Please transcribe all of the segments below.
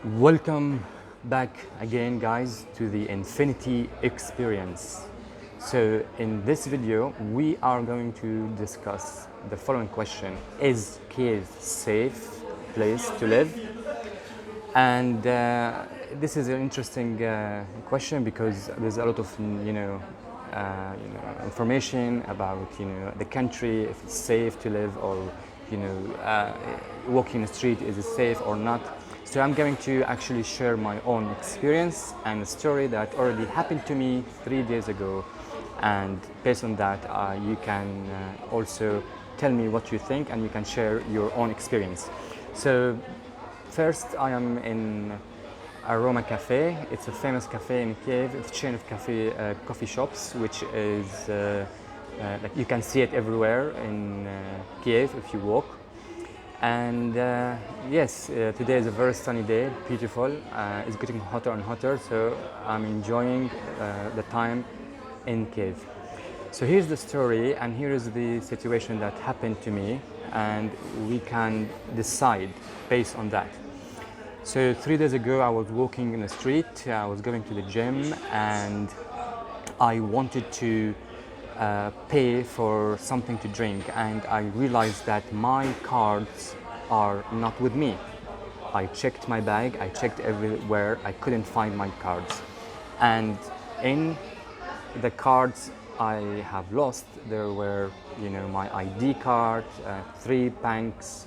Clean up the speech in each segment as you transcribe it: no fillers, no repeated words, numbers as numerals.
Welcome back again, guys, to the Infinity Experience. So in this video, we are going to discuss the following question. Is Kiev safe place to live? And this is an interesting question because there's a lot of information about the country, if it's safe to live, or walking the street, is it safe or not. So I'm going to actually share my own experience and a story that already happened to me 3 days ago, and based on that you can also tell me what you think and you can share your own experience. So first, I am in Aroma Cafe. It's a famous cafe in Kiev. It's a chain of coffee shops, which is like you can see it everywhere in Kiev if you walk. And yes, today is a very sunny day, beautiful. It's getting hotter and hotter, so I'm enjoying the time in Kiev. So here's the story, and here is the situation that happened to me, and we can decide based on that. So 3 days ago, I was walking in the street. I was going to the gym, and I wanted to pay for something to drink, and I realized that my cards are not with me. I checked my bag, I checked everywhere, I couldn't find my cards. And in the cards I have lost, there were, my ID card, 3 banks,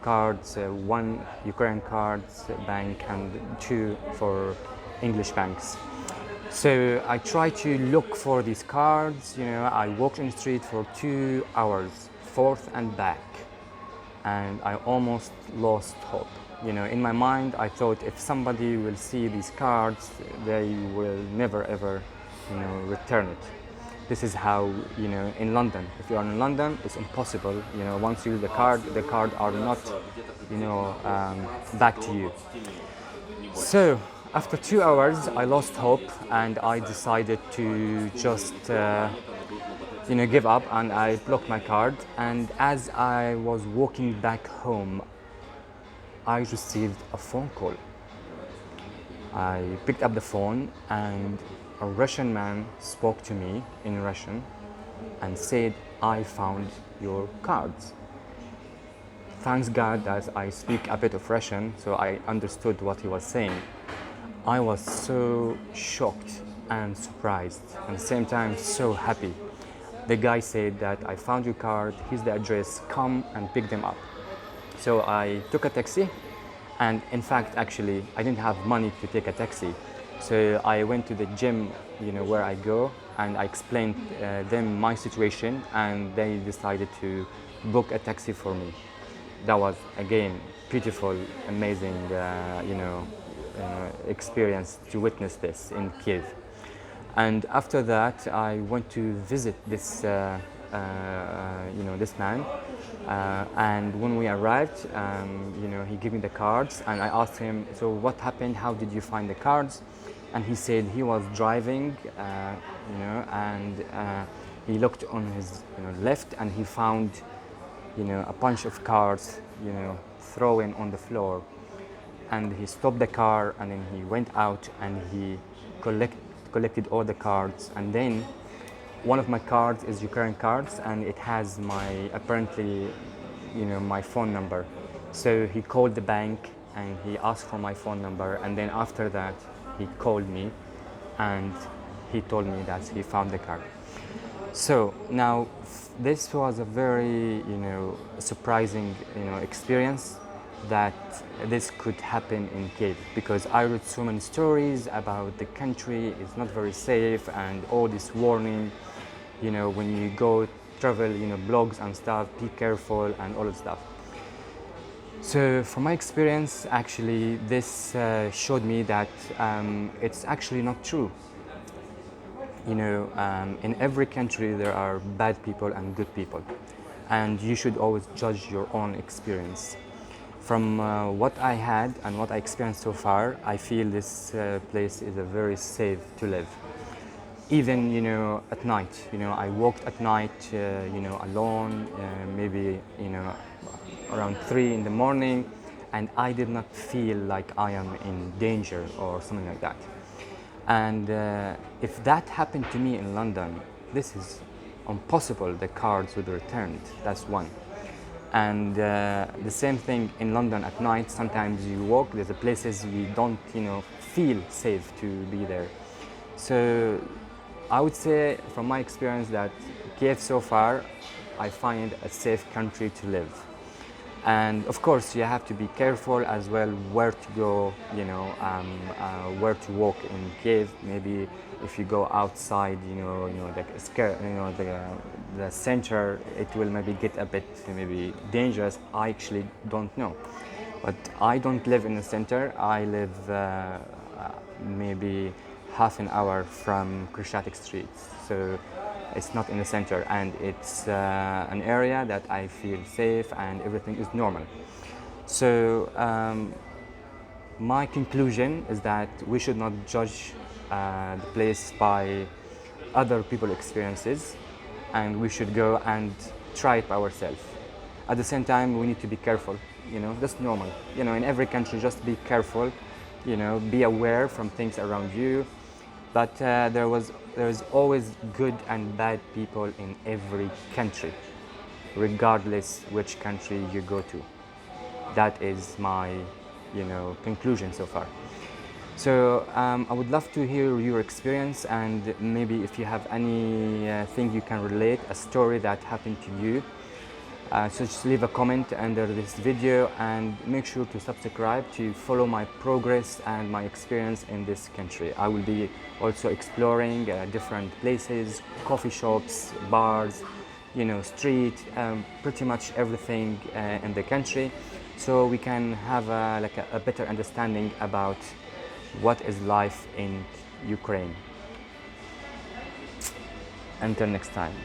cards, 1 Ukrainian cards bank and 2 for English banks. So I tried to look for these cards. I walked in the street for 2 hours, forth and back, and I almost lost hope. In my mind, I thought if somebody will see these cards, they will never ever, return it. This is how, in London. If you are in London, it's impossible. Once you use the card are not, back to you. So after 2 hours, I lost hope, and I decided to just, give up, and I blocked my card. And as I was walking back home, I received a phone call. I picked up the phone, and a Russian man spoke to me in Russian and said, "I found your cards." Thanks God that I speak a bit of Russian, so I understood what he was saying. I was so shocked and surprised, and at the same time so happy. The guy said that I found your card, here's the address, come and pick them up. So I took a taxi, and in fact, actually, I didn't have money to take a taxi. So I went to the gym, where I go, and I explained them my situation, and they decided to book a taxi for me. That was, again, beautiful, amazing, experience to witness this in Kiev. And after that, I went to visit this, this man. And when we arrived, he gave me the cards, and I asked him, "So what happened? How did you find the cards?" And he said he was driving, and he looked on his left, and he found, a bunch of cards, thrown on the floor. And he stopped the car, and then he went out, and he collected all the cards. And then one of my cards is Ukrainian cards, and it has apparently, my phone number. So he called the bank, and he asked for my phone number, and then after that, he called me, and he told me that he found the card. So now, this was a very, surprising, experience that this could happen in Kiev, because I read so many stories about the country is not very safe, and all this warning, when you go travel, blogs and stuff, be careful and all that stuff. So from my experience, actually, this showed me that it's actually not true. In every country there are bad people and good people, and you should always judge your own experience. From what I had and what I experienced so far, I feel this place is a very safe to live. Even at night, I walked at night, alone, maybe around 3 in the morning, and I did not feel like I am in danger or something like that. And if that happened to me in London, this is impossible. The cards would returned. That's one. And the same thing in London at night. Sometimes you walk, there's places you don't, feel safe to be there. So I would say, from my experience, that Kiev so far, I find a safe country to live. And of course, you have to be careful as well where to go, where to walk in Kiev. Maybe if you go outside, the center, it will maybe get a bit maybe dangerous. I actually don't know, but I don't live in the center. I live maybe half an hour from Crescent Street, so it's not in the center, and it's an area that I feel safe and everything is normal. So my conclusion is that we should not judge the place by other people's experiences, and we should go and try it by ourselves. At the same time, we need to be careful. That's normal. In every country, just be careful. Be aware from things around you. But there is always good and bad people in every country, regardless which country you go to. That is my, conclusion so far. So I would love to hear your experience, and maybe if you have anything you can relate, a story that happened to you. So just leave a comment under this video and make sure to subscribe to follow my progress and my experience in this country. I will be also exploring different places, coffee shops, bars, street, pretty much everything in the country, so we can have a better understanding about what is life in Ukraine. Until next time.